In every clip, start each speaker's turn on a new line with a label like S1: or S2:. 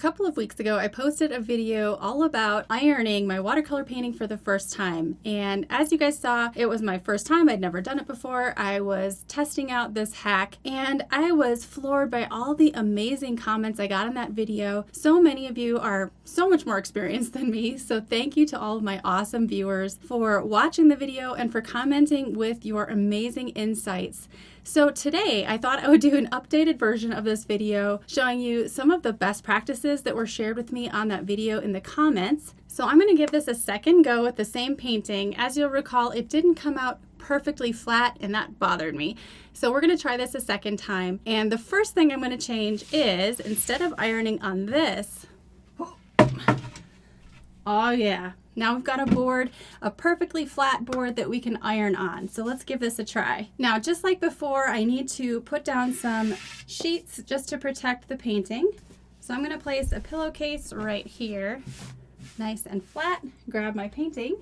S1: couple of weeks ago, I posted a video all about ironing my watercolor painting for the first time. And as you guys saw, it was my first time. I'd never done it before. I was testing out this hack and I was floored by all the amazing comments I got in that video. So many of you are so much more experienced than me. So thank you to all of my awesome viewers for watching the video and for commenting with your amazing insights. So today I thought I would do an updated version of this video showing you some of the best practices that were shared with me on that video in the comments. So I'm going to give this a second go with the same painting. As you'll recall, it didn't come out perfectly flat and that bothered me. So we're going to try this a second time. And the first thing I'm going to change is instead of ironing on this, oh yeah, now we've got a board, a perfectly flat board that we can iron on. So let's give this a try. Now, just like before, I need to put down some sheets just to protect the painting. So I'm going to place a pillowcase right here, nice and flat, grab my painting,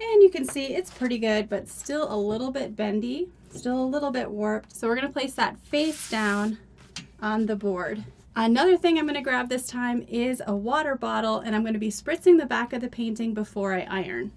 S1: and you can see it's pretty good, but still a little bit bendy, still a little bit warped. So we're going to place that face down on the board. Another thing I'm going to grab this time is a water bottle, and I'm going to be spritzing the back of the painting before I iron.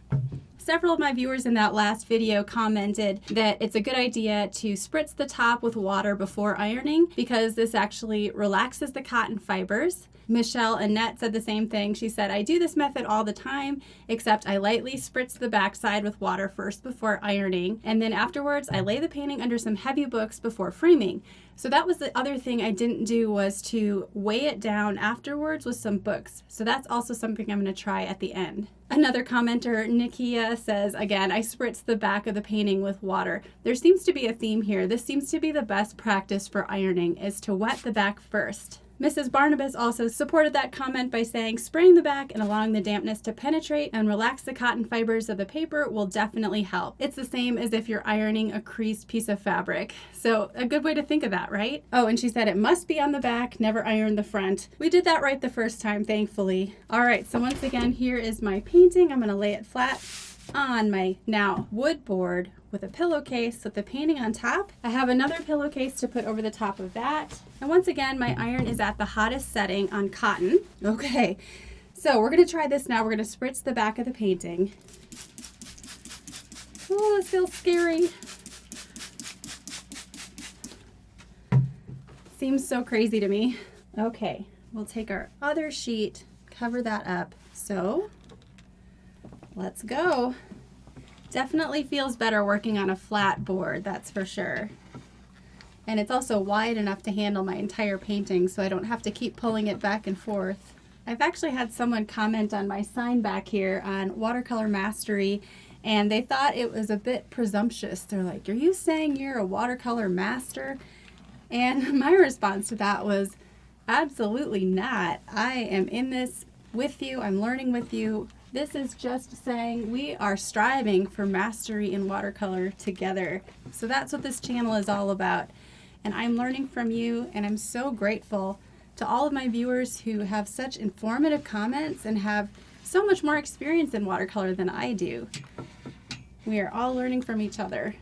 S1: Several of my viewers in that last video commented that it's a good idea to spritz the top with water before ironing because this actually relaxes the cotton fibers. Michelle Annette said the same thing. She said, I do this method all the time, except I lightly spritz the backside with water first before ironing, and then afterwards I lay the painting under some heavy books before framing. So that was the other thing I didn't do, was to weigh it down afterwards with some books. So that's also something I'm going to try at the end. Another commenter, Nikia, says, again, I spritz the back of the painting with water. There seems to be a theme here. This seems to be the best practice for ironing, is to wet the back first. Mrs. Barnabas also supported that comment by saying spraying the back and allowing the dampness to penetrate and relax the cotton fibers of the paper will definitely help. It's the same as if you're ironing a creased piece of fabric. So a good way to think of that, right? Oh, and she said it must be on the back, never iron the front. We did that right the first time, thankfully. All right, so once again, here is my painting. I'm going to lay it flat on my now wood board with a pillowcase with the painting on top. I have another pillowcase to put over the top of that. And once again, my iron is at the hottest setting on cotton. Okay, so we're going to try this now. We're going to spritz the back of the painting. Oh, this feels scary. Seems so crazy to me. Okay, we'll take our other sheet, cover that up. So let's go. Definitely feels better working on a flat board, that's for sure. And it's also wide enough to handle my entire painting, so I don't have to keep pulling it back and forth. I've actually had someone comment on my sign back here on Watercolor Mastery, and they thought it was a bit presumptuous. They're like, are you saying you're a watercolor master? And my response to that was, absolutely not. I am in this with you. I'm learning with you. This is just saying we are striving for mastery in watercolor together. So that's what this channel is all about. And I'm learning from you, and I'm so grateful to all of my viewers who have such informative comments and have so much more experience in watercolor than I do. We are all learning from each other.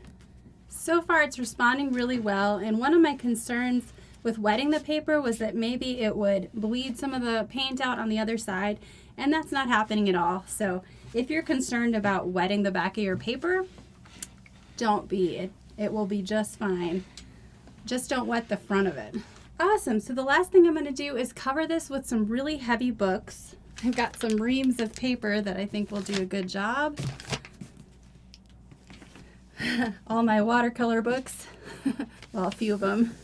S1: So far it's responding really well, and one of my concerns with wetting the paper was that maybe it would bleed some of the paint out on the other side, and that's not happening at all. So if you're concerned about wetting the back of your paper, don't be. It will be just fine. Just don't wet the front of it. Awesome, so the last thing I'm going to do is cover this with some really heavy books. I've got some reams of paper that I think will do a good job. All my watercolor books, well, a few of them.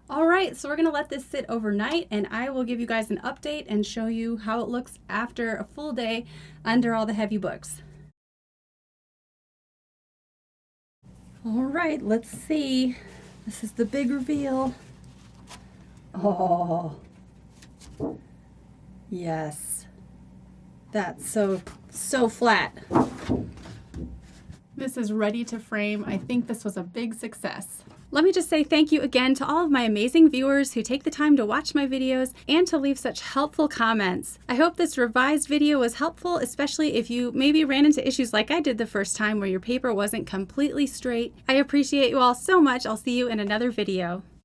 S1: All right, so we're going to let this sit overnight, and I will give you guys an update and show you how it looks after a full day under all the heavy books. All right, let's see. This is the big reveal. Oh, yes. That's so flat. This is ready to frame. I think this was a big success. Let me just say thank you again to all of my amazing viewers who take the time to watch my videos and to leave such helpful comments. I hope this revised video was helpful, especially if you maybe ran into issues like I did the first time where your paper wasn't completely straight. I appreciate you all so much. I'll see you in another video.